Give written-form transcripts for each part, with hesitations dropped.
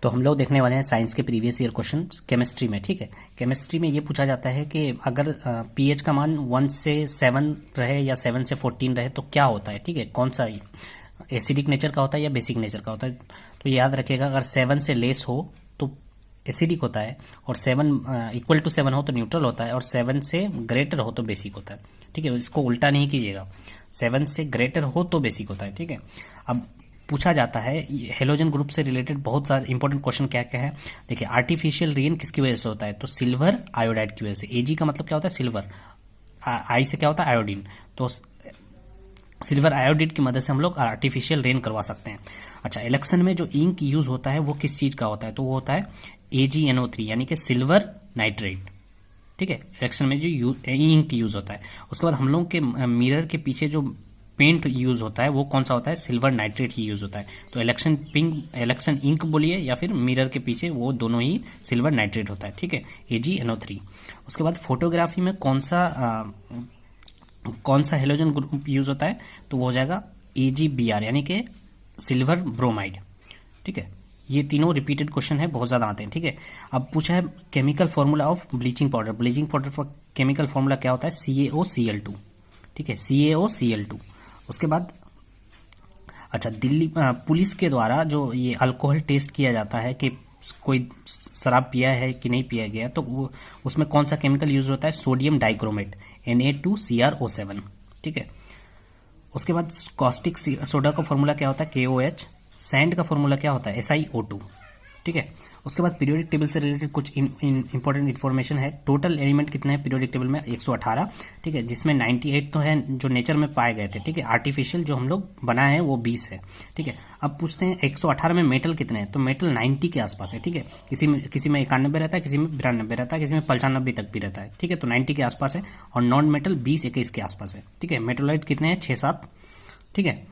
तो हम लोग देखने वाले हैं साइंस के प्रीवियस ईयर क्वेश्चन केमिस्ट्री में। ठीक है, केमिस्ट्री में ये पूछा जाता है कि अगर पीएच का मान 1 से 7 रहे या 7 से 14 रहे तो क्या होता है। ठीक है, कौन सा एसिडिक नेचर का होता है या बेसिक नेचर का होता है। तो याद रखिएगा, अगर 7 से लेस हो तो एसिडिक होता है, और 7 इक्वल टू 7 हो तो न्यूट्रल होता है, और 7 से ग्रेटर हो तो बेसिक होता है। ठीक है, इसको उल्टा नहीं कीजिएगा, 7 से ग्रेटर हो तो बेसिक होता है। ठीक है, अब पूछा जाता है हेलोजन ग्रुप से रिलेटेड बहुत सारे इंपॉर्टेंट क्वेश्चन क्या क्या है। देखिए, आर्टिफिशियल रेन किसकी वजह से होता है, तो सिल्वर आयोडाइड की वजह से। एजी का मतलब क्या होता है, सिल्वर, आई से क्या होता है, आयोडीन। तो सिल्वर आयोडाइड की मदद से हम लोग आर्टिफिशियल रेन करवा सकते हैं। अच्छा, इलेक्शन में जो इंक यूज होता है वो किस चीज का होता है, तो वो होता है AgNO3 यानी कि सिल्वर नाइट्रेट। ठीक है, इलेक्शन में जो इंक यूज होता है। उसके बाद हम लोग के मिरर के पीछे जो पेंट यूज होता है वो कौन सा होता है, सिल्वर नाइट्रेट ही यूज होता है। तो इलेक्शन इंक बोलिए या फिर मिरर के पीछे, वो दोनों ही सिल्वर नाइट्रेट होता है। ठीक है, AgNO3। उसके बाद फोटोग्राफी में कौन सा हेलोजन ग्रुप यूज होता है, तो वो हो जाएगा AgBr यानी कि सिल्वर ब्रोमाइड। ठीक है, ये तीनों रिपीटेड क्वेश्चन है, बहुत ज्यादा आते हैं। ठीक है, अब पूछा है chemical formula of bleaching powder. Bleaching powder का केमिकल फॉर्मूला क्या होता है, CaOCl2। ठीक है, CaOCl2। उसके बाद अच्छा, दिल्ली पुलिस के द्वारा जो ये अल्कोहल टेस्ट किया जाता है कि कोई शराब पिया है कि नहीं पिया गया, तो वो उसमें कौन सा केमिकल यूज होता है, सोडियम डाइक्रोमेट Na2CrO7। ठीक है, उसके बाद कॉस्टिक सोडा का फॉर्मूला क्या होता है, KOH। सैंड का फॉर्मूला क्या होता है, SiO2। ठीक है, उसके बाद पीरियोडिक टेबल से रिलेटेड कुछ इंपॉर्टेंट इन्फॉर्मेशन है। टोटल एलिमेंट कितने हैं पीरियोडिक टेबल में, 118। ठीक है, जिसमें 98 तो है जो नेचर में पाए गए थे। ठीक है, आर्टिफिशियल जो हम लोग बनाए हैं वो 20 है। ठीक है, अब पूछते हैं 118 में मेटल कितने हैं, तो मेटल 90 के आसपास है। ठीक है, किसी में 91 रहता है, किसी में 92 रहता है, किसी में 95 तक भी रहता है। ठीक है, तो 90 के आसपास है, और नॉन मेटल 20-21 के आसपास है। ठीक है, मेटोलाइट कितने हैं, 6-7। ठीक है,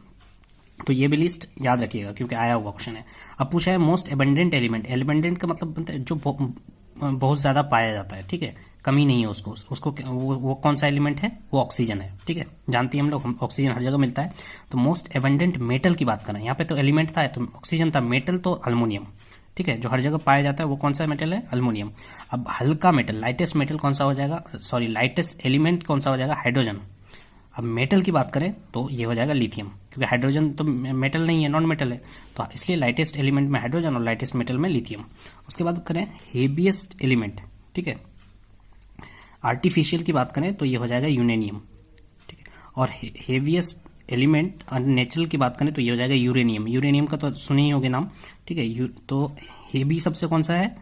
तो ये भी लिस्ट याद रखिएगा क्योंकि आया हुआ क्वेश्चन है। अब पूछा है मोस्ट एबंडेंट एलिमेंट। एलिमेंडेंट का मतलब जो बहुत ज्यादा पाया जाता है। ठीक है, कमी नहीं है उसको वो कौन सा एलिमेंट है, वो ऑक्सीजन है। ठीक है, जानते हैं हम लोग, ऑक्सीजन हर जगह मिलता है। तो मोस्ट एबंडेंट मेटल की बात करें, यहाँ पे तो एलिमेंट था तो ऑक्सीजन था, मेटल तो अल्मोनियम। ठीक है, जो हर जगह पाया जाता है वो कौन सा मेटल है, अल्मोनियम। अब हल्का मेटल, लाइटेस्ट मेटल कौन सा हो जाएगा, सॉरी लाइटेस्ट एलिमेंट कौन सा हो जाएगा, हाइड्रोजन। अब मेटल की बात करें तो ये हो जाएगा लिथियम, क्योंकि हाइड्रोजन तो मेटल नहीं है, नॉन मेटल है, तो इसलिए लाइटेस्ट एलिमेंट में हाइड्रोजन और लाइटेस्ट मेटल में लिथियम। उसके बाद करें हेवीएस्ट एलिमेंट। ठीक है, आर्टिफिशियल की बात करें तो ये हो जाएगा यूरेनियम। ठीक है, और हेवीएस्ट एलिमेंट नेचुरल की बात करें तो ये हो जाएगा यूरेनियम। यूरेनियम का तो सुने ही होगे नाम। ठीक है, तो हेवी सबसे कौन सा है,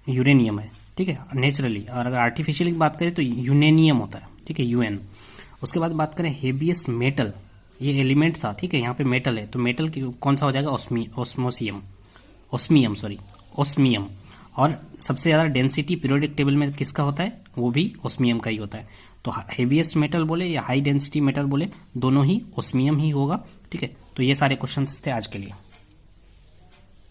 यूरेनियम है। ठीक है, नेचुरली। और अगर आर्टिफिशियल की बात करें तो यूरेनियम होता है। ठीक है, UN। उसके बाद बात करें हेवीएस्ट मेटल, ये एलिमेंट था। ठीक है, यहाँ पे मेटल है, तो मेटल की कौन सा हो जाएगा, ओस्मियम। और सबसे ज्यादा डेंसिटी पीरियोडिक टेबल में किसका होता है, वो भी ओस्मियम का ही होता है। तो हेवीएस्ट मेटल बोले या हाई डेंसिटी मेटल बोले, दोनों ही ओस्मियम ही होगा। ठीक है, तो ये सारे क्वेश्चंस थे आज के लिए।